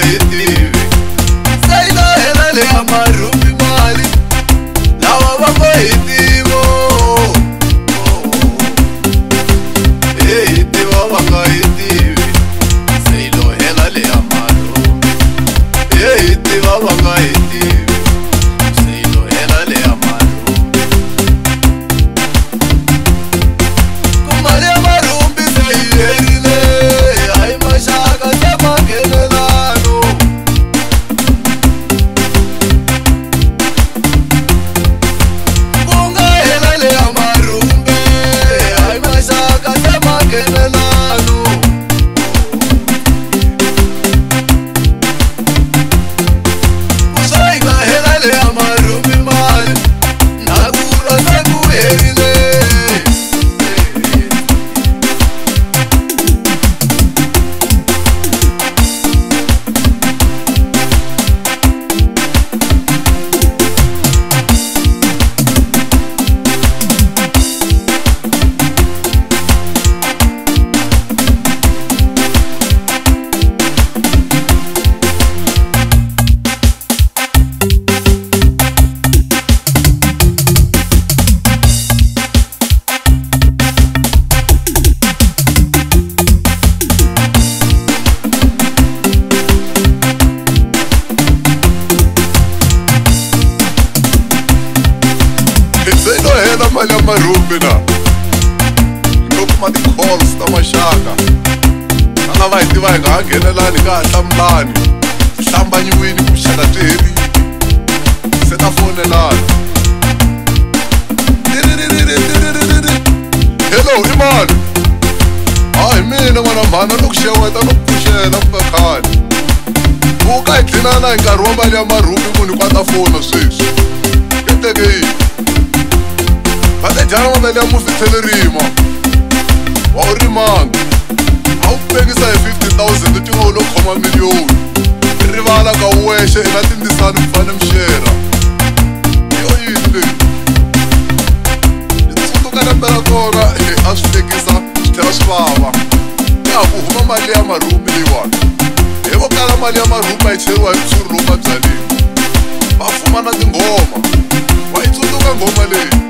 yi tivi se yi lo hela le ya marhumbi mali lava va ngo hi tivo hi tiva va nga hi tivi se yi lo hela le ya marhumbi hi tiva va nga hi tivi se yi lo hela le ya marhumbi ku mali ya marhumbi se yi herile hayi maxaka se manghenelano ku nga hela le ya marhumbi hayi maxaka se manghenelano ku se yi nga hela le ya marhumbi mali na ku ra se ku herile mali ya marhumbi na loko ma ti-calls ta maxaka a nga va hi tiva hi nga ha nghenelani ka ha hlambulani hi hlambanyiwini vuxaka byi herile se ta fonelana hello i mani hi mina n'wana mhana loko xeweta no pfuxela ku nga khale vuka hi dlinana hi nkarhi wa mali ya marhumbi munhu hi kwata fona sweswi i teke yini va te dyana mavele ya mufi tlhelerima wa u rimanga a wu pengisa hi 50,000 u tinga u lo khoma miliyoni i rivala ka wexe i na tindzisani ku fane mixera yo yini leyi i tsundzuka lembe ra kona a swi tekisa swi tlhela swi vava ya ku huma mali ya marhumbi leyiwani hi vo kala mali ya marhumbi a yi cheriwa hi vusuri lowu nga byaleni va fuma na tinghoma wa yi tsundzuka nghoma leyi